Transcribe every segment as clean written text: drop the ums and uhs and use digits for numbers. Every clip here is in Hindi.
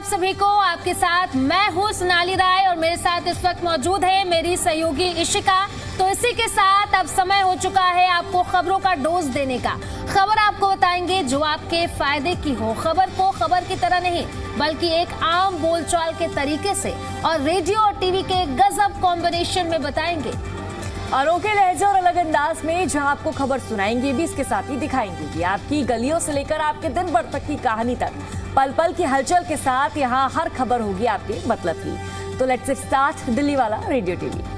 आप सभी को। आपके साथ मैं हूं सोनाली राय और मेरे साथ इस वक्त मौजूद है मेरी सहयोगी इशिका। तो इसी के साथ अब समय हो चुका है आपको खबरों का डोज देने का। खबर आपको बताएंगे जो आपके फायदे की हो। खबर को खबर की तरह नहीं बल्कि एक आम बोलचाल के तरीके से और रेडियो और टीवी के गजब कॉम्बिनेशन में बताएंगे। अनोखे लहजे और अलग अंदाज में जहां आपको खबर सुनाएंगे भी, इसके साथ ही दिखाएंगे भी। आपकी गलियों से लेकर आपके दिन भर तक की कहानी तक पल पल की हलचल के साथ यहाँ हर खबर होगी आपके मतलब की। तो लेट्स स्टार्ट दिल्ली वाला रेडियो टीवी।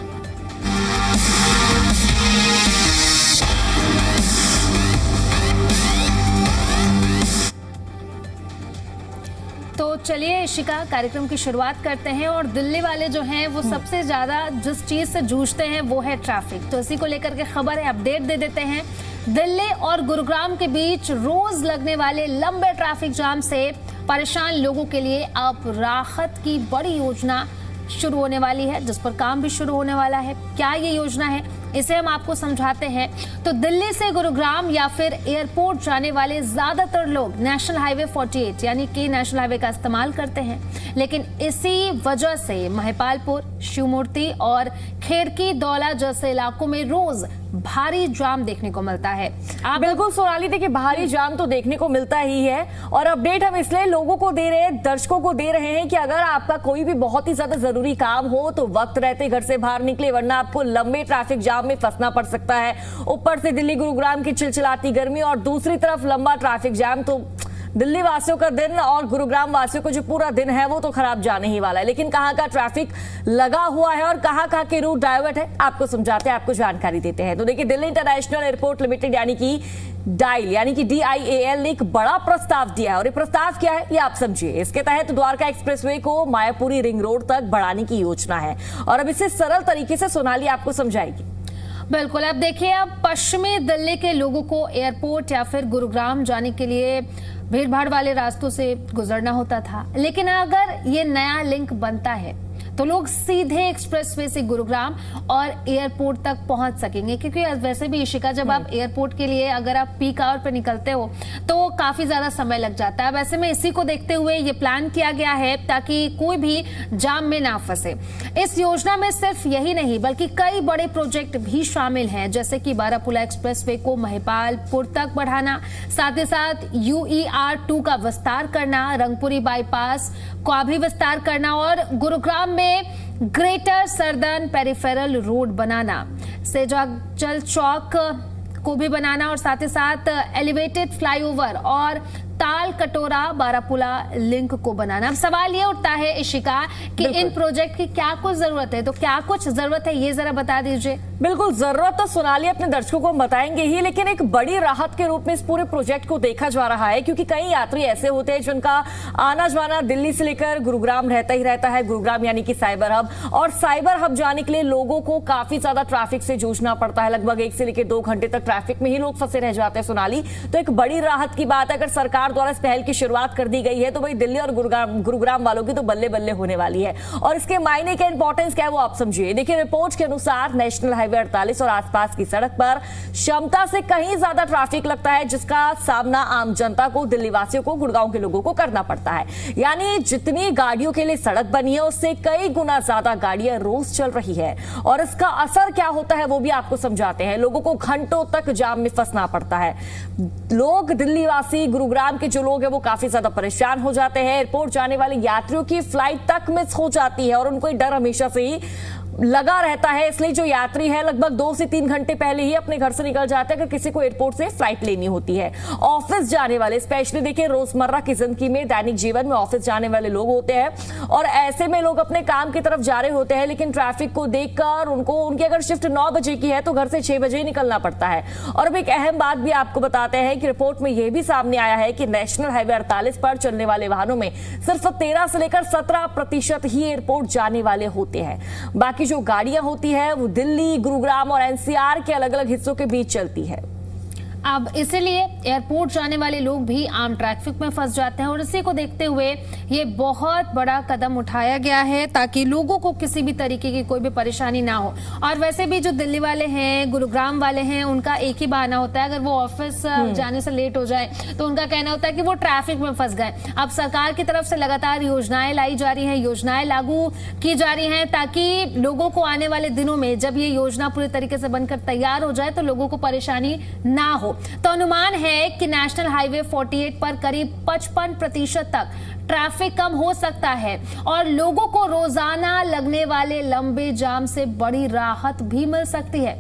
तो चलिए इशिका, कार्यक्रम की शुरुआत करते हैं। और दिल्ली वाले जो हैं वो सबसे ज्यादा जिस चीज से जूझते हैं वो है ट्रैफिक। तो इसी को लेकर के खबर है, अपडेट दे देते हैं। दिल्ली और गुरुग्राम के बीच रोज लगने वाले लंबे ट्रैफिक जाम से परेशान लोगों के लिए अब राहत की बड़ी योजना शुरू होने वाली है, जिस पर काम भी शुरू होने वाला है। क्या ये योजना है, इसे हम आपको समझाते हैं। तो दिल्ली से गुरुग्राम या फिर एयरपोर्ट जाने वाले ज्यादातर लोग नेशनल हाईवे 48 यानी कि नेशनल हाईवे का इस्तेमाल करते हैं, लेकिन इसी वजह से महिपालपुर, शिवमूर्ति और खेड़की दौला जैसे इलाकों में रोज भारी जाम देखने को मिलता है। आप बिल्कुल सोनाली, देखिए भारी जाम तो देखने को मिलता ही है। और अपडेट हम इसलिए लोगों को दे रहे हैं, दर्शकों को दे रहे हैं कि अगर आपका कोई भी बहुत ही ज्यादा जरूरी काम हो तो वक्त रहते घर से बाहर निकले, वरना आपको लंबे ट्रैफिक जाम में फंसना पड़ सकता है। ऊपर से दिल्ली गुरुग्राम की चिलचिलाती गर्मी और दूसरी तरफ लंबा ट्रैफिक जाम, तो दिल्ली वासियों का दिन और गुरुग्राम वासियों का जो पूरा दिन है वो तो खराब जाने ही वाला है। लेकिन कहाँ का ट्रैफिक लगा हुआ है और कहाँ के रूट डाइवर्ट है, आपको समझाते हैं, आपको जानकारी देते हैं। तो देखिए, दिल्ली इंटरनेशनल एयरपोर्ट लिमिटेड यानी कि डाइल यानी कि DIAL ने एक बड़ा प्रस्ताव दिया है। और ये प्रस्ताव क्या है ये आप समझिए। इसके तहत द्वारका एक्सप्रेसवे को मायापुरी रिंग रोड तक बढ़ाने की योजना है और अब इसे सरल तरीके से सोनाली आपको समझाएगी। बिल्कुल, अब देखिए, अब पश्चिमी दिल्ली के लोगों को एयरपोर्ट या फिर गुरुग्राम जाने के लिए भीड़ भाड़ वाले रास्तों से गुजरना होता था, लेकिन अगर ये नया लिंक बनता है तो लोग सीधे एक्सप्रेसवे से गुरुग्राम और एयरपोर्ट तक पहुंच सकेंगे। क्योंकि वैसे भी इशिका, जब आप एयरपोर्ट के लिए अगर आप पीक आवर पे निकलते हो तो काफी ज्यादा समय लग जाता है। वैसे में इसी को देखते हुए ये प्लान किया गया है ताकि कोई भी जाम में ना फंसे। इस योजना में सिर्फ यही नहीं बल्कि कई बड़े प्रोजेक्ट भी शामिल हैं, जैसे कि बारापुला एक्सप्रेसवे को महिपालपुर तक बढ़ाना, साथ ही साथ UER2 का विस्तार करना, रंगपुरी बाईपास का भी विस्तार करना और गुरुग्राम में ग्रेटर सर्दर्न पेरिफेरल रोड बनाना, सेजाचल चौक को भी बनाना और साथ ही साथ एलिवेटेड फ्लाईओवर और ताल कटोरा बारापुला लिंक को बनाना। अब सवाल ये उठता है इशिका कि इन प्रोजेक्ट की क्या कुछ जरूरत है, तो क्या कुछ जरूरत है ये जरा बता दीजिए। बिल्कुल, जरूरत तो सोनाली अपने दर्शकों को बताएंगे ही, लेकिन एक बड़ी राहत के रूप में इस पूरे प्रोजेक्ट को देखा जा रहा है। क्योंकि कई यात्री ऐसे होते हैं जिनका आना जाना दिल्ली से लेकर गुरुग्राम रहता ही रहता है। गुरुग्राम यानी कि साइबर हब, और साइबर हब जाने के लिए लोगों को काफी ज्यादा ट्रैफिक से जूझना पड़ता है। लगभग 1 से लेकर 2 घंटे तक ट्रैफिक में ही लोग फंसे रह जाते हैं सोनाली। तो एक बड़ी राहत की बात है, अगर सरकार द्वारा इस पहल की शुरुआत कर दी गई है तो भाई दिल्ली और गुरुग्राम वालों की तो बल्ले बल्ले होने वाली है। और इसके मायने क्या, इंपॉर्टेंस क्या है वो आप समझिए। देखिए, रिपोर्ट के अनुसार नेशनल हाईवे 48 और आसपास की सड़क पर क्षमता से कहीं ज्यादा ट्रैफिक लगता है, जिसका सामना आम जनता को, दिल्ली वासियों को, गुड़गांव के लोगों को करना पड़ता है। यानी जितनी गाड़ियों के लिए सड़क बनी है उससे कई गुना ज्यादा गाड़ियां रोज चल रही है। और इसका असर क्या होता है वो भी आपको समझाते हैं। लोगों को घंटों तक जाम में फंसना पड़ता है। लोग, दिल्ली वासी, गुरुग्राम के जो लोग हैं वो काफी ज्यादा परेशान हो जाते हैं। एयरपोर्ट जाने वाले यात्रियों की फ्लाइट तक मिस हो जाती है और उनको डर हमेशा से ही लगा रहता है। इसलिए जो यात्री है लगभग 2 से 3 घंटे पहले ही अपने घर से निकल जाते हैं अगर किसी को एयरपोर्ट से फ्लाइट लेनी होती है। ऑफिस जाने वाले, स्पेशली देखिए रोजमर्रा की जिंदगी में, दैनिक जीवन में ऑफिस जाने वाले लोग होते हैं और ऐसे में लोग अपने काम की तरफ जा रहे होते हैं, लेकिन ट्रैफिक को देखकर उनकी अगर शिफ्ट 9 बजे की है तो घर से 6 बजे ही निकलना पड़ता है। और अब एक अहम बात भी आपको बताते हैं कि रिपोर्ट में यह भी सामने आया है कि नेशनल हाईवे 48 पर चलने वाले वाहनों में सिर्फ 13 से लेकर 17% ही एयरपोर्ट जाने वाले होते हैं। बाकी जो गाड़ियां होती है वो दिल्ली, गुरुग्राम और NCR के अलग अलग हिस्सों के बीच चलती है। अब इसीलिए एयरपोर्ट जाने वाले लोग भी आम ट्रैफिक में फंस जाते हैं और इसी को देखते हुए ये बहुत बड़ा कदम उठाया गया है ताकि लोगों को किसी भी तरीके की कोई भी परेशानी ना हो। और वैसे भी जो दिल्ली वाले हैं, गुरुग्राम वाले हैं, उनका एक ही बहाना होता है, अगर वो ऑफिस जाने से लेट हो जाए तो उनका कहना होता है कि वो ट्रैफिक में फंस गए। अब सरकार की तरफ से लगातार योजनाएं लाई जा रही हैं, योजनाएं लागू की जा रही हैं ताकि लोगों को आने वाले दिनों में जब ये योजना पूरी तरीके से बनकर तैयार हो जाए तो लोगों को परेशानी ना हो। तो अनुमान है कि नेशनल हाईवे 48 पर करीब 55% तक ट्रैफिक कम हो सकता है और लोगों को रोजाना लगने वाले लंबे जाम से बड़ी राहत भी मिल सकती है।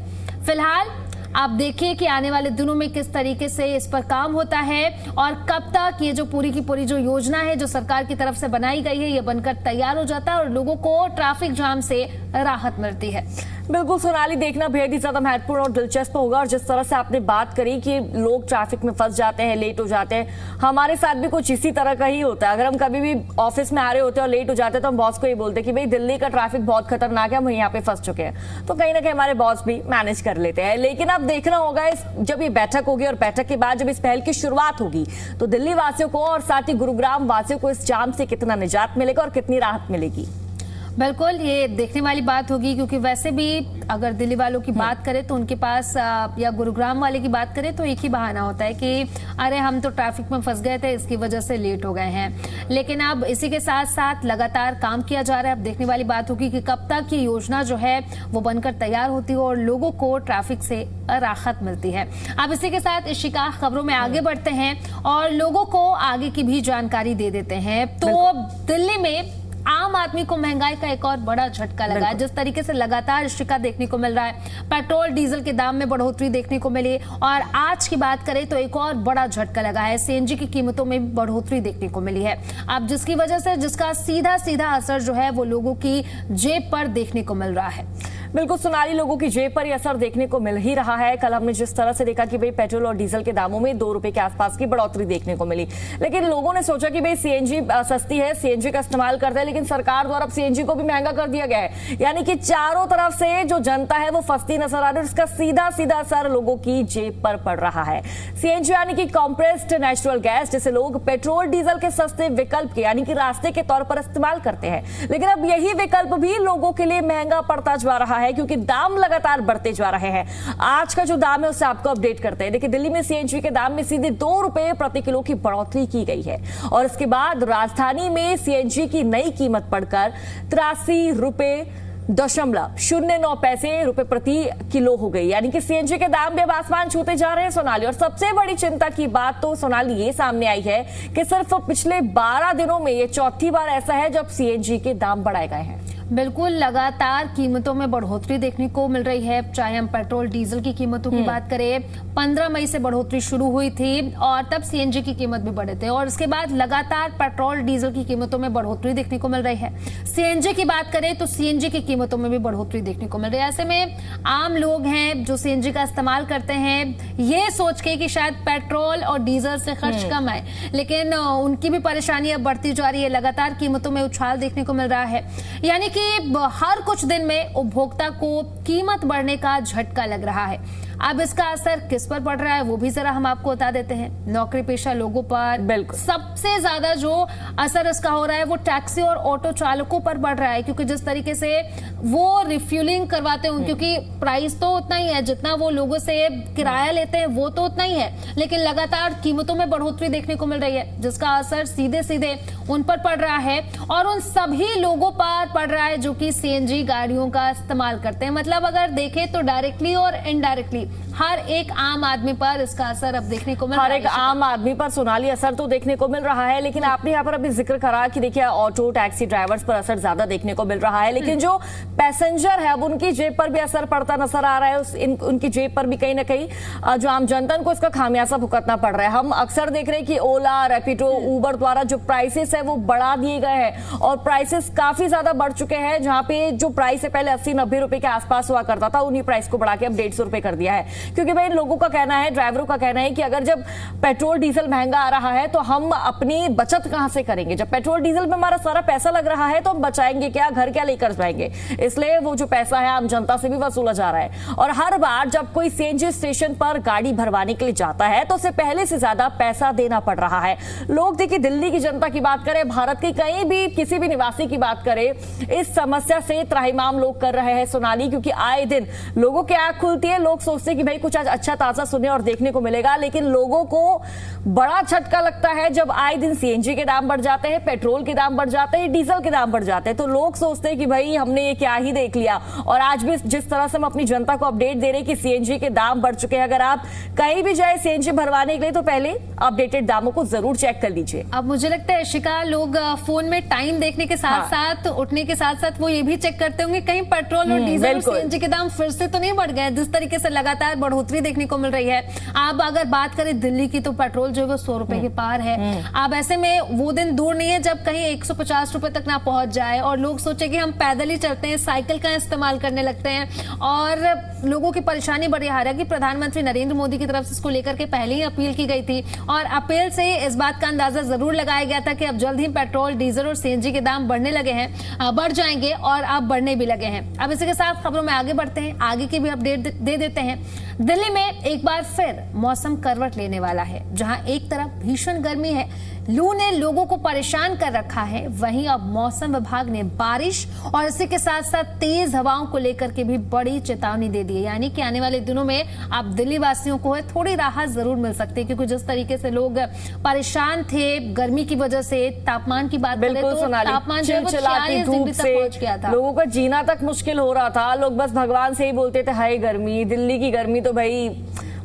फिलहाल आप देखिए कि आने वाले दिनों में किस तरीके से इस पर काम होता है और कब तक ये जो पूरी की पूरी जो योजना है जो सरकार की तरफ से बनाई गई है ये बनकर तैयार हो जाता है और लोगों को ट्रैफिक जाम से राहत मिलती है। बिल्कुल सोनाली, देखना बेहद ही ज्यादा महत्वपूर्ण और दिलचस्प होगा। और जिस तरह से आपने बात करी कि लोग ट्रैफिक में फंस जाते हैं, लेट हो जाते हैं, हमारे साथ भी कुछ इसी तरह का ही होता है। अगर हम कभी भी ऑफिस में आ रहे होते हैं और लेट हो जाते हैं तो हम बॉस को ये बोलते हैं कि भाई दिल्ली का ट्रैफिक बहुत खतरनाक है, हम यहाँ पे फंस चुके हैं। तो कहीं ना कहीं हमारे बॉस भी मैनेज कर लेते हैं। लेकिन अब देखना होगा जब ये बैठक होगी और बैठक के बाद जब इस पहल की शुरुआत होगी तो दिल्ली वासियों को और साथ ही गुरुग्राम वासियों को इस जाम से कितना निजात मिलेगा और कितनी राहत मिलेगी। बिल्कुल, ये देखने वाली बात होगी क्योंकि वैसे भी अगर दिल्ली वालों की बात करें तो उनके पास या गुरुग्राम वाले की बात करें तो एक ही बहाना होता है कि अरे हम तो ट्रैफिक में फंस गए थे, इसकी वजह से लेट हो गए हैं। लेकिन अब इसी के साथ साथ लगातार काम किया जा रहा है। अब देखने वाली बात होगी कि कब तक ये योजना जो है वो बनकर तैयार होती है और लोगों को ट्रैफिक से राहत मिलती है। अब इसी के साथ इशिका खबरों में आगे बढ़ते हैं और लोगों को आगे की भी जानकारी दे देते हैं। तो दिल्ली में आम आदमी को महंगाई का एक और बड़ा झटका लगा है। जिस तरीके से लगातार शिकायत देखने को मिल रहा है, पेट्रोल डीजल के दाम में बढ़ोतरी देखने को मिली और आज की बात करें तो एक और बड़ा झटका लगा है, सीएनजी की कीमतों में बढ़ोतरी देखने को मिली है। अब जिसकी वजह से जिसका सीधा सीधा असर जो है वो लोगों की जेब पर देखने को मिल रहा है। बिल्कुल सोनाली, लोगों की जेब पर यह असर देखने को मिल ही रहा है। कल हमने जिस तरह से देखा कि भाई पेट्रोल और डीजल के दामों में 2 रुपए के आसपास की बढ़ोतरी देखने को मिली, लेकिन लोगों ने सोचा कि भाई सीएनजी सस्ती है, सीएनजी का इस्तेमाल करते हैं, लेकिन सरकार द्वारा अब सीएनजी को भी महंगा कर दिया गया है। यानी कि चारों तरफ से जो जनता है वो फंसती नजर आ रही है, उसका सीधा सीधा असर लोगों की जेब पर पड़ रहा है। सीएनजी यानी कि कॉम्प्रेस्ड नेचुरल गैस, जिसे लोग पेट्रोल डीजल के सस्ते विकल्प के यानी कि रास्ते के तौर पर इस्तेमाल करते हैं, लेकिन अब यही विकल्प भी लोगों के लिए महंगा पड़ता जा रहा है क्योंकि दाम लगातार बढ़ते जा रहे हैं। आज का जो दाम है उससे आपको अपडेट करते हैं। देखिए, दिल्ली में सीएनजी के दाम में सीधे 2 रुपए प्रति किलो की बढ़ोतरी की गई है और इसके बाद राजधानी में सीएनजी की नई कीमत बढ़कर 83.09 रुपए प्रति किलो हो गई। यानी कि सीएनजी के दाम भी अब आसमान छूते जा रहे हैं सोनाली। और सबसे बड़ी चिंता की बात तो सोनाली ये सामने आई है कि सिर्फ पिछले 12 दिनों में ये चौथी बार ऐसा है जब सीएनजी के दाम बढ़ाए गए हैं। बिल्कुल, लगातार कीमतों में बढ़ोतरी देखने को मिल रही है। चाहे हम पेट्रोल डीजल की कीमतों की बात करें, 15 मई से बढ़ोतरी शुरू हुई थी और तब सीएनजी की कीमत भी बढ़े थे और इसके बाद लगातार पेट्रोल डीजल की कीमतों में बढ़ोतरी देखने को मिल रही है। सीएनजी की बात करें तो सीएनजी की कीमतों में भी बढ़ोतरी देखने को मिल रही है। ऐसे में आम लोग हैं जो सीएनजी का इस्तेमाल करते हैं ये सोच के कि शायद पेट्रोल और डीजल से खर्च कम आए, लेकिन उनकी भी परेशानी अब बढ़ती जा रही है। लगातार कीमतों में उछाल देखने को मिल रहा है, यानी कि हर कुछ दिन में उपभोक्ता को कीमत बढ़ने का झटका लग रहा है। अब इसका असर किस पर पड़ रहा है वो भी जरा हम आपको बता देते हैं। नौकरी पेशा लोगों पर बिल्कुल सबसे ज्यादा जो असर इसका हो रहा है वो टैक्सी और ऑटो चालकों पर पड़ रहा है, क्योंकि जिस तरीके से वो रिफ्यूलिंग करवाते हैं, क्योंकि प्राइस तो उतना ही है जितना वो लोगों से किराया लेते हैं, वो तो उतना ही है, लेकिन लगातार कीमतों में बढ़ोतरी देखने को मिल रही है जिसका असर सीधे सीधे उन पर पड़ रहा है और उन सभी लोगों पर पड़ रहा है जो कि सीएनजी गाड़ियों का इस्तेमाल करते हैं। मतलब अगर देखें तो डायरेक्टली और इनडायरेक्टली हर एक आम आदमी पर इसका असर अब देखने को मिल रहा है। हर एक आम आदमी पर सोनाली असर तो देखने को मिल रहा है, लेकिन आपने यहाँ पर अभी जिक्र करा कि देखिए ऑटो टैक्सी ड्राइवर्स पर असर ज्यादा देखने को मिल रहा है, लेकिन जो पैसेंजर है अब उनकी जेब पर भी असर पड़ता नजर आ रहा है। उनकी जेब पर भी कहीं ना कहीं जो आम जनता को इसका खामियाजा भुगतना पड़ रहा है। हम अक्सर देख रहे हैं कि ओला, रैपिडो, उबर द्वारा जो प्राइसेस है वो बढ़ा दिए गए हैं और प्राइसेस काफी ज्यादा बढ़ चुके हैं। जहां पे जो प्राइस है पहले 80-90 रुपए के आसपास हुआ करता था, उन्हीं प्राइस को बढ़ा के अब 150 रुपए कर दिया है। क्योंकि भाई लोगों का कहना है, ड्राइवरों का कहना है कि अगर जब पेट्रोल डीजल महंगा आ रहा है तो हम अपनी बचत कहां से करेंगे। जब पेट्रोल डीजल में हमारा सारा पैसा लग रहा है तो हम बचाएंगे क्या, घर क्या लेकर जाएंगे। इसलिए वो जो पैसा है आम जनता से भी वसूला जा रहा है। और हर बार जब कोई सीएनजी स्टेशन पर गाड़ी भरवाने के लिए जाता है तो उसे पहले से ज्यादा पैसा देना पड़ रहा है। लोग देखिए, दिल्ली की जनता की बात करें, भारत के कहीं भी किसी भी निवासी की बात करें, इस समस्या से त्राहिमाम लोग कर रहे हैं सोनाली, क्योंकि आए दिन लोगों की आंख खुलती है, लोग सोचते हैं कि भाई कुछ आज अच्छा ताजा सुनने और देखने को मिलेगा, लेकिन लोगों को बड़ा झटका लगता है जब आए दिन सीएनजी के दाम बढ़ जाते हैं, पेट्रोल के दाम बढ़ जाते हैं, डीजल के दाम बढ़ जाते हैं। तो लोग सोचते हैं कि भाई हमने ये क्या ही देख लिया। और आज भी जिस तरह से हम अपनी जनता को अपडेट दे रहे हैं कि सीएनजी के दाम बढ़ चुके हैं, अगर आप कहीं भी जाए सीएनजी भरवाने के लिए तो पहले अपडेटेड दामों को जरूर चेक कर लीजिए। अब मुझे लगता है शिका, लोग फोन में टाइम देखने के साथ साथ उठने के साथ साथ वो ये भी चेक करते होंगे कहीं पेट्रोल और डीजल और सीएनजी के दाम फिर से तो नहीं बढ़ गए। जिस तरीके से लगातार बढ़ोतरी देखने को मिल रही है, अब अगर बात करें दिल्ली की तो पेट्रोल जो है वो 100 रुपए के पार है। अब ऐसे में वो दिन दूर नहीं है जब कहीं 150 रुपए तक ना पहुंच जाए और लोग सोचे कि हम पैदल ही चलते हैं, साइकिल का इस्तेमाल करने लगते हैं। और लोगों की परेशानी बढ़ी। हालांकि प्रधानमंत्री नरेंद्र मोदी की तरफ से इसको लेकर के पहले ही अपील की गई थी और अपील से इस बात का अंदाजा जरूर लगाया गया था कि अब जल्द ही पेट्रोल, डीजल और सीएनजी के दाम बढ़ने लगे हैं, बढ़ जाएंगे और अब बढ़ने भी लगे हैं। अब इसी के साथ खबरों में आगे बढ़ते हैं, आगे की भी अपडेट दे देते हैं। दिल्ली में एक बार फिर मौसम करवट लेने वाला है। जहां एक तरफ भीषण गर्मी है, लू ने लोगों को परेशान कर रखा है, वहीं अब मौसम विभाग ने बारिश और इसी के साथ साथ तेज हवाओं को लेकर के भी बड़ी चेतावनी दे दी है। यानी कि आने वाले दिनों में अब दिल्ली वासियों को थोड़ी राहत जरूर मिल सकती है, क्योंकि जिस तरीके से लोग परेशान थे गर्मी की वजह से, तापमान की बात करें तो तापमान जो है वो 46 डिग्री तक पहुंच गया था। लोगों का जीना तक मुश्किल हो रहा था। लोग बस भगवान से ही बोलते थे, हाय गर्मी, दिल्ली की गर्मी तो भाई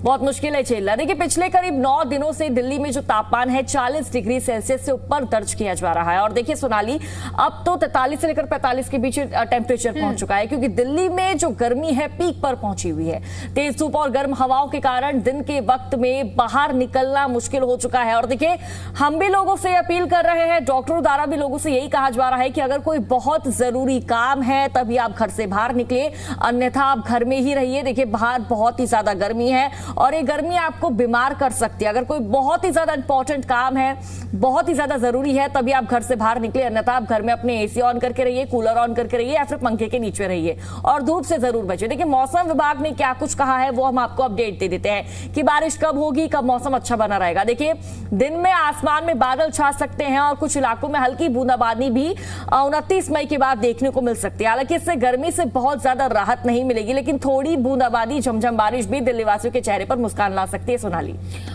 बहुत मुश्किल है झेलना। देखिए, पिछले करीब 9 दिनों से दिल्ली में जो तापमान है 40 डिग्री सेल्सियस से ऊपर दर्ज किया जा रहा है। और देखिए सोनाली, अब तो 43 से लेकर 45 के बीच टेम्परेचर पहुंच चुका है, क्योंकि दिल्ली में जो गर्मी है पीक पर पहुंची हुई है। तेज धूप और गर्म हवाओं के कारण दिन के वक्त में बाहर निकलना मुश्किल हो चुका है। और देखिए, हम भी लोगों से अपील कर रहे हैं, डॉक्टरों द्वारा भी लोगों से यही कहा जा रहा है कि अगर कोई बहुत जरूरी काम है तभी आप घर से बाहर निकले, अन्यथा आप घर में ही रहिए। देखिए, बाहर बहुत ही ज्यादा गर्मी है और ये गर्मी आपको बीमार कर सकती है। अगर कोई बहुत ही ज्यादा इंपॉर्टेंट काम है, बहुत ही ज्यादा जरूरी है, तभी आप घर से बाहर निकले, अन्यथा आप घर में अपने एसी ऑन करके रहिए, कूलर ऑन करके रहिए या फिर पंखे के नीचे रहिए और धूप से जरूर बचिए। देखिए, मौसम विभाग ने क्या कुछ कहा है वो हम आपको अपडेट दे देते हैं कि बारिश कब होगी, कब मौसम अच्छा बना रहेगा। देखिए, दिन में आसमान में बादल छा सकते हैं और कुछ इलाकों में हल्की बूंदाबांदी भी 29 मई के बाद देखने को मिल सकती है। हालांकि इससे गर्मी से बहुत ज्यादा राहत नहीं मिलेगी, लेकिन थोड़ी बूंदाबांदी, झमझम बारिश भी दिल्ली वासियों के चेहरे पर मुस्कान ला सकती है। सोनाली,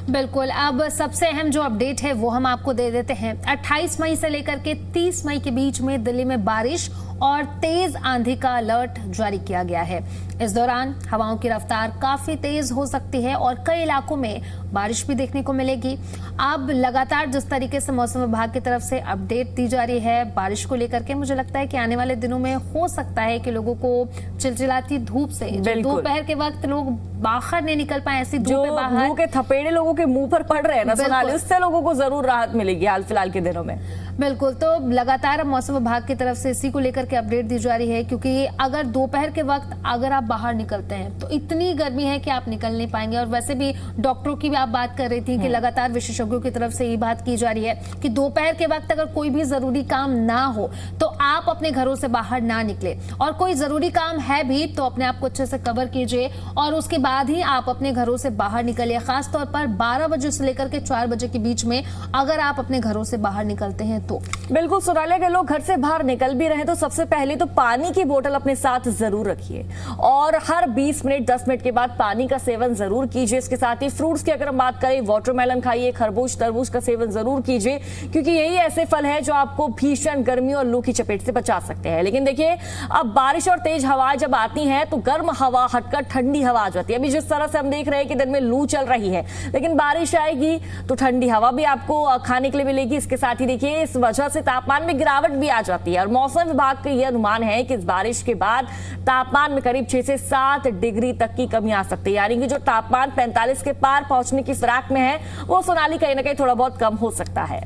बिल्कुल। अब सबसे अहम जो अपडेट है वो हम आपको दे देते हैं। 28 मई से लेकर के 30 मई के बीच में दिल्ली में बारिश और तेज आंधी का अलर्ट जारी किया गया है। इस दौरान हवाओं की रफ्तार काफी तेज हो सकती है और कई इलाकों में बारिश भी देखने को मिलेगी। अब लगातार जिस तरीके से मौसम विभाग की तरफ से अपडेट दी जा रही है बारिश को लेकर के, मुझे लगता है कि आने वाले दिनों में हो सकता है कि लोगों को चिलचिलाती धूप से, दोपहर के वक्त लोग बाहर नहीं निकल पाए, ऐसी धूप में बाहर के थपेड़े लोगों के मुंह पर पड़ रहे हैं ना सोनाली, उससे लोगों को जरूर राहत मिलेगी हाल फिलहाल के दिनों में। बिल्कुल। तो लगातार मौसम विभाग की तरफ से इसी को लेकर के अपडेट दी जा रही है, क्योंकि अगर दोपहर के वक्त अगर आप बाहर निकलते हैं तो इतनी गर्मी है कि आप निकल नहीं पाएंगे। और वैसे भी डॉक्टरों की भी आप बात कर रही थी कि लगातार विशेषज्ञों की तरफ से ये बात की जा रही है कि दोपहर के वक्त अगर कोई भी जरूरी काम ना हो तो आप अपने घरों से बाहर ना निकले, और कोई जरूरी काम है भी तो अपने आप को अच्छे से कवर कीजिए और उसके बाद ही आप अपने घरों से बाहर निकलिए। खासतौर पर 12 बजे से लेकर के 4 बजे के बीच में अगर आप अपने घरों से बाहर निकलते हैं तो। बिल्कुल सोनाली, अगर लोग घर से बाहर निकल भी रहे तो सबसे पहले तो पानी की बोतल अपने साथ जरूर रखिए और हर 20 मिनट 10 मिनट के बाद पानी का सेवन जरूर कीजिए। इसके साथ ही फ्रूट्स की अगर हम बात करें, वाटरमेलन खाइए, खरबूज तरबूज का सेवन जरूर कीजिए, क्योंकि यही ऐसे फल है जो आपको भीषण गर्मी और लू की चपेट से बचा सकते हैं। लेकिन देखिए, अब बारिश और तेज हवाएं जब आती हैं तो गर्म हवा हटकर ठंडी हवा आ जाती है। अभी जिस तरह से हम देख रहे हैं कि दिन में लू चल रही है, लेकिन बारिश आएगी तो ठंडी हवा भी आपको खाने के लिए मिलेगी। इसके साथ ही देखिए, इस वजह से तापमान में गिरावट भी आ जाती है और मौसम विभाग का यह अनुमान है कि इस बारिश के बाद तापमान में करीब 6 से 7 डिग्री तक की कमी आ सकती है। यानी कि जो तापमान 45 के पार पहुंचने की फिराक में है वो सोनाली कहीं ना कहीं थोड़ा बहुत कम हो सकता है।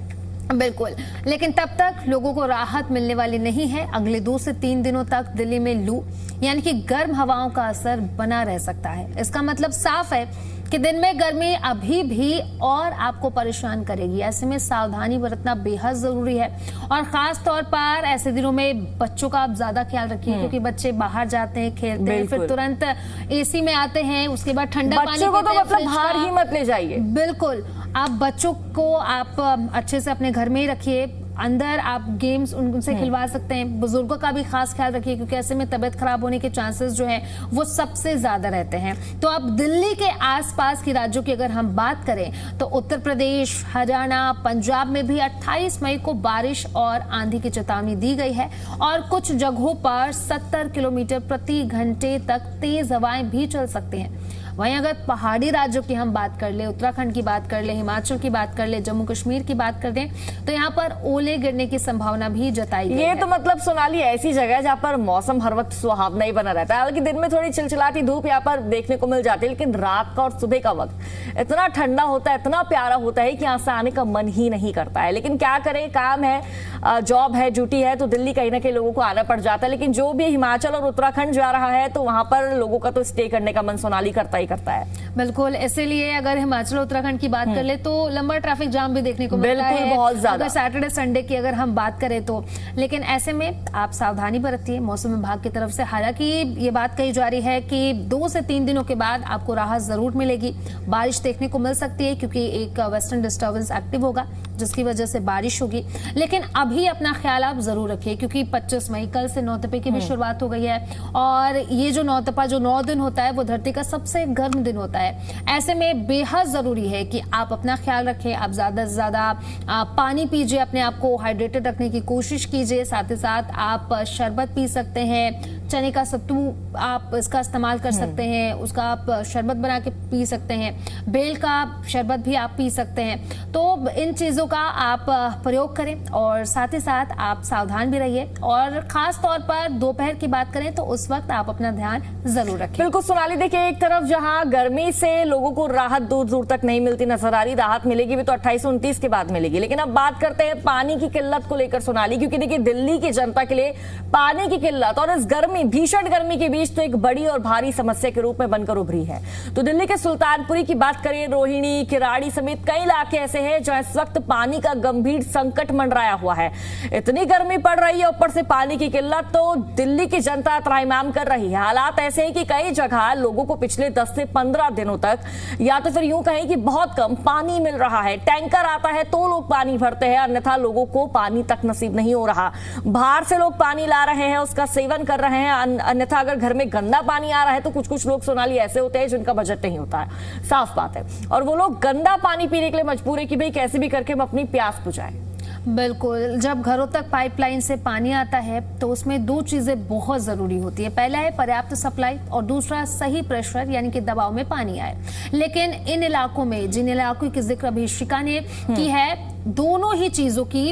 बिल्कुल, लेकिन तब तक लोगों को राहत मिलने वाली नहीं है। अगले 2 से 3 दिनों तक दिल्ली में लू यानी कि गर्म हवाओं का असर बना रह सकता है। इसका मतलब साफ है कि दिन में गर्मी अभी भी और आपको परेशान करेगी। ऐसे में सावधानी बरतना बेहद जरूरी है और खास तौर पर ऐसे दिनों में बच्चों का आप ज्यादा ख्याल रखिए, क्योंकि बच्चे बाहर जाते हैं, खेलते हैं, फिर तुरंत एसी में आते हैं, उसके बाद ठंडा पानी बच्चों को पीते तो हैं, मतलब फ्रिज बाहर का। ही मत ले जाइए। बिल्कुल, आप बच्चों को आप अच्छे से अपने घर में ही रखिए। अंदर आप गेम्स उनसे खिलवा सकते हैं। बुजुर्गों का भी खास ख्याल रखिए, क्योंकि ऐसे में तबीयत खराब होने के चांसेस जो है वो सबसे ज्यादा रहते हैं। तो अब दिल्ली के आसपास के राज्यों की अगर हम बात करें तो उत्तर प्रदेश, हरियाणा, पंजाब में भी 28 मई को बारिश और आंधी की चेतावनी दी गई है और कुछ जगहों पर 70 किलोमीटर प्रति घंटे तक तेज हवाएं भी चल सकती हैं। वहीं अगर पहाड़ी राज्यों की हम बात कर ले, उत्तराखंड की बात कर ले, हिमाचल की बात कर ले, जम्मू कश्मीर की बात कर दें, तो यहाँ पर ओले गिरने की संभावना भी जताई गई है। ये तो मतलब सोनाली ऐसी जगह है जहाँ पर मौसम हर वक्त सुहावना ही बना रहता है। हालांकि दिन में थोड़ी चिलचिलाती धूप यहाँ पर देखने को मिल जाती है, लेकिन रात का और सुबह का वक्त इतना ठंडा होता है, इतना प्यारा होता है कि यहाँ से आने का मन ही नहीं करता है। लेकिन क्या करें, काम है, जॉब है, ड्यूटी है, तो दिल्ली कहीं ना कहीं लोगों को आना पड़ जाता है। लेकिन जो भी हिमाचल और उत्तराखंड जा रहा है तो वहां पर लोगों का तो स्टे करने का मन सोनाली करता है। बिल्कुल, इसीलिए अगर हिमाचल उत्तराखंड की बात कर ले तो लंबा ट्रैफिक जाम भी देखने को मिलता है, बिल्कुल, बहुत ज्यादा। अगर सैटरडे संडे की अगर हम बात करें तो। लेकिन ऐसे में आप सावधानी बरतिए मौसम विभाग की तरफ से। हालांकि ये बात कही जा रही है कि 2 से 3 दिनों के बाद आपको राहत जरूर मिलेगी। बारिश देखने को मिल सकती है, क्योंकि एक वेस्टर्न डिस्टर्बेंस एक्टिव होगा जिसकी वजह से बारिश होगी। लेकिन अभी अपना ख्याल आप जरूर रखिए, क्योंकि 25 मई कल से नौतपे की भी शुरुआत हो गई है और ये जो नौतपा जो 9 दिन होता है वो धरती का सबसे गर्म दिन होता है। ऐसे में बेहद जरूरी है कि आप अपना ख्याल रखें। आप ज्यादा से ज्यादा पानी पीजिए, अपने आप को हाइड्रेटेड रखने की कोशिश कीजिए। साथ ही साथ आप शरबत पी सकते हैं, चने का सत्तू आप इसका इस्तेमाल कर सकते हैं, उसका आप शरबत बना के पी सकते हैं। बेल का शरबत भी आप पी सकते हैं। तो इन चीजों का आप प्रयोग करें और साथ ही साथ आप सावधान भी रहिए। और खास तौर पर दोपहर की बात करें तो उस वक्त आप अपना ध्यान जरूर रखें। बिल्कुल सोनाली, देखिए एक तरफ जहां गर्मी से लोगों को राहत दूर दूर तक नहीं मिलती नजर आ रही, राहत मिलेगी भी तो 28-29 के बाद मिलेगी। लेकिन अब बात करते हैं पानी की किल्लत को लेकर सोनाली, क्योंकि देखिए दिल्ली की जनता के लिए पानी की किल्लत और इस भीषण गर्मी के बीच तो एक बड़ी और भारी समस्या के रूप में बनकर उभरी है। तो दिल्ली के सुल्तानपुरी की बात करें, रोहिणी, किराड़ी समेत कई इलाके ऐसे हैं जहां इस वक्त पानी का गंभीर संकट मंडराया हुआ है। इतनी गर्मी पड़ रही है, ऊपर से पानी की किल्लत, तो दिल्ली की जनता त्राहिमाम कर रही है। हालात ऐसे हैं कि कई जगह लोगों को पिछले 10 से 15 दिनों तक या तो फिर यूं कहें कि बहुत कम पानी मिल रहा है। टैंकर आता है तो लोग पानी भरते हैं, अन्यथा लोगों को पानी तक नसीब नहीं हो रहा। बाहर से लोग पानी ला रहे हैं, उसका सेवन कर रहे हैं, अन्यथा अगर घर में गंदा पानी आ रहा है तो कुछ लोग सोनाली ऐसे होते हैं जिनका बजट नहीं होता है, साफ बात है, और वो लोग गंदा पानी पीने के लिए मजबूर है कि भाई कैसे भी करके हम अपनी प्यास बुझाएं। बिल्कुल, जब घरों तक पाइपलाइन से पानी आता है तो उसमें 2 चीजें बहुत जरूरी होती है। पहला है पर्याप्त सप्लाई और दूसरा सही प्रेशर यानी कि दबाव में पानी आए। लेकिन इन इलाकों में, जिन इलाकों की जिक्र अभी शिका ने की है, दोनों ही चीजों की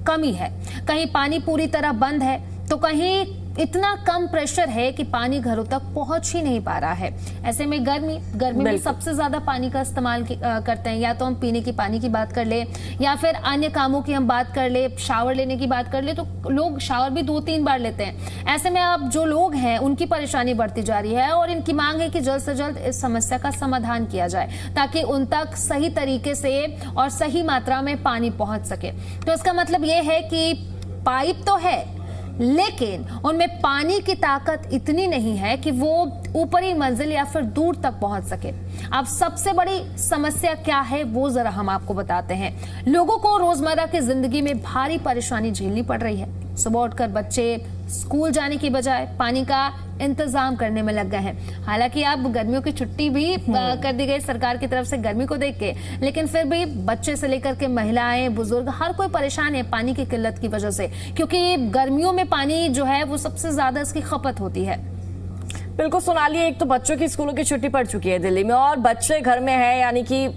कमी है। कहीं पानी पूरी तरह बंद है तो कहीं इतना कम प्रेशर है कि पानी घरों तक पहुंच ही नहीं पा रहा है। ऐसे में गर्मी में सबसे ज्यादा पानी का इस्तेमाल करते हैं। या तो हम पीने की पानी की बात कर ले या फिर अन्य कामों की हम बात कर ले, शावर लेने की बात कर ले, तो लोग शावर भी 2-3 बार लेते हैं। ऐसे में अब जो लोग हैं उनकी परेशानी बढ़ती जा रही है और इनकी मांग है कि जल्द से जल्द इस समस्या का समाधान किया जाए ताकि उन तक सही तरीके से और सही मात्रा में पानी पहुंच सके। तो इसका मतलब ये है कि पाइप तो है लेकिन उनमें पानी की ताकत इतनी नहीं है कि वो ऊपरी मंजिल या फिर दूर तक पहुंच सके। अब सबसे बड़ी समस्या क्या है वो जरा हम आपको बताते हैं। लोगों को रोजमर्रा की जिंदगी में भारी परेशानी झेलनी पड़ रही है। सुबह उठकर बच्चे स्कूल जाने की बजाय पानी का इंतजाम करने में लग गए हैं। हालांकि अब गर्मियों की छुट्टी भी कर दी गई सरकार की तरफ से गर्मी को देख के, लेकिन फिर भी बच्चे से लेकर के महिलाएं, बुजुर्ग, हर कोई परेशान है पानी की किल्लत की वजह से, क्योंकि गर्मियों में पानी जो है वो सबसे ज्यादा इसकी खपत होती है। बिल्कुल सोनाली, एक तो बच्चों की स्कूलों की छुट्टी पड़ चुकी है दिल्ली में और बच्चे घर में हैं, यानी कि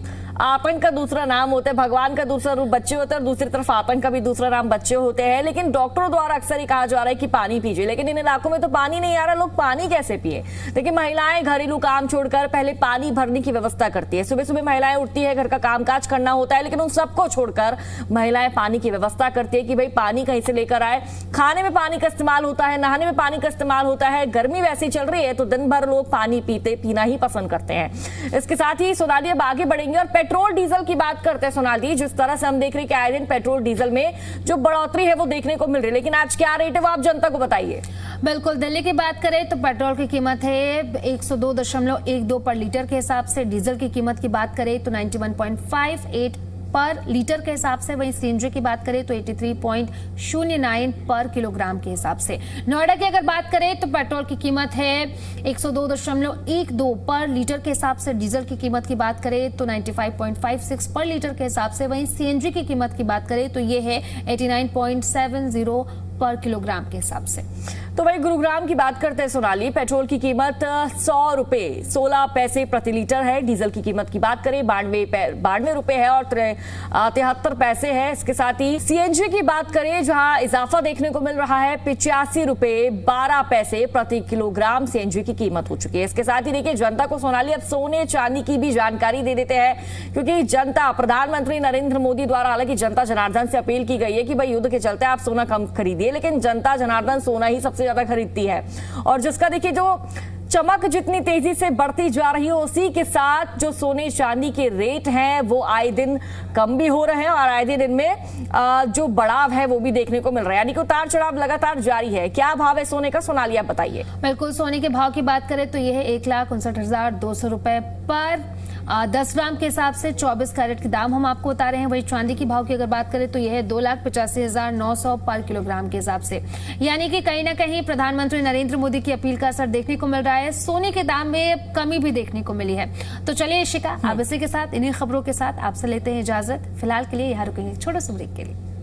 आतंक का दूसरा नाम होता है, भगवान का दूसरा रूप बच्चे होते हैं और दूसरी तरफ आतंक का भी दूसरा नाम बच्चे होते हैं। लेकिन डॉक्टरों द्वारा अक्सर ही कहा जा रहा है कि पानी पीजिए, लेकिन इन इलाकों में तो पानी नहीं आ रहा, लोग पानी कैसे पिए? देखिए, महिलाएं घरेलू काम छोड़कर पहले पानी भरने की व्यवस्था करती है। सुबह सुबह महिलाएं उठती है, घर का कामकाज करना होता है, लेकिन उन सबको छोड़कर महिलाएं पानी की व्यवस्था करती है कि भाई पानी कहीं से लेकर आए। खाने में पानी का इस्तेमाल होता है, नहाने में पानी का इस्तेमाल होता है। गर्मी वैसी चल रही है तो दिन भर लोग पानी पीना ही पसंद करते हैं। इसके साथ ही सोनाली अब आगे बढ़ेंगे और पेट्रोल डीजल की बात करते हैं। सोनाली, जिस तरह से हम देख रहे हैं कि आए दिन पेट्रोल डीजल में जो बढ़ोतरी है वो देखने को मिल रही है, लेकिन आज क्या रेट है वो आप जनता को बताइए। बिल्कुल, दिल्ली की बात करें तो पेट्रोल की कीमत है 102.12 पर लीटर के हिसाब से। डीजल की कीमत की बात करें तो 91.58 पर लीटर के हिसाब से। वहीं सीएनजी की बात करें तो 83.09 पर किलोग्राम के हिसाब से। नोएडा की अगर बात करें तो पेट्रोल की कीमत है 102.12 पर लीटर के हिसाब से। डीजल की कीमत की बात करें तो 95.56 पर लीटर के हिसाब से। वहीं सीएनजी की कीमत की बात करें तो ये है 89.70 पर किलोग्राम के हिसाब से। तो वही गुरुग्राम की बात करते हैं सोनाली, पेट्रोल की कीमत 100 रुपए 16 पैसे प्रति लीटर है। डीजल की कीमत की बात करें 92 रुपए है और 73 पैसे है। इसके साथ ही सीएनजी की बात करें जहां इजाफा देखने को मिल रहा है 85 रुपए 12 पैसे प्रति किलोग्राम सीएनजी की कीमत हो चुकी है। इसके साथ ही देखिए, जनता को सोनाली अब सोने चांदी की भी जानकारी दे देते हैं, क्योंकि जनता, प्रधानमंत्री नरेंद्र मोदी द्वारा हालांकि जनता जनार्दन से अपील की गई है कि भाई युद्ध के चलते आप सोना कम खरीदिए, लेकिन जनता जनार्दन सोना ही सबसे ज्यादा खरीदती है। और जिसका देखिए जो चमक जितनी तेजी से बढ़ती जा रही है, उसी के साथ जो सोने चांदी के रेट हैं वो आए दिन कम भी हो रहे हैं और आए दिन इनमें जो बढ़ाव है वो भी देखने को मिल रहा है, यानी कि उतार चढ़ाव लगातार जारी है। क्या भाव है सोने का, सोनाली आप बताइए। बिल्कुल, सोने के भाव की बात करें तो यह है 1,59,200 रुपए पर 10 ग्राम के हिसाब से। 24 कैरेट के दाम हम आपको बता रहे हैं। वही चांदी की भाव की अगर बात करें तो यह है 2,85,900 पर किलोग्राम के हिसाब से। यानी कि कहीं ना कहीं प्रधानमंत्री नरेंद्र मोदी की अपील का असर देखने को मिल रहा है। सोने के दाम में कमी भी देखने को मिली है। तो चलिए इशिका, आप इसी के साथ, इन्हीं खबरों के साथ आपसे लेते हैं इजाजत। फिलहाल के लिए यहाँ रुकेंगे छोटे से ब्रेक के लिए।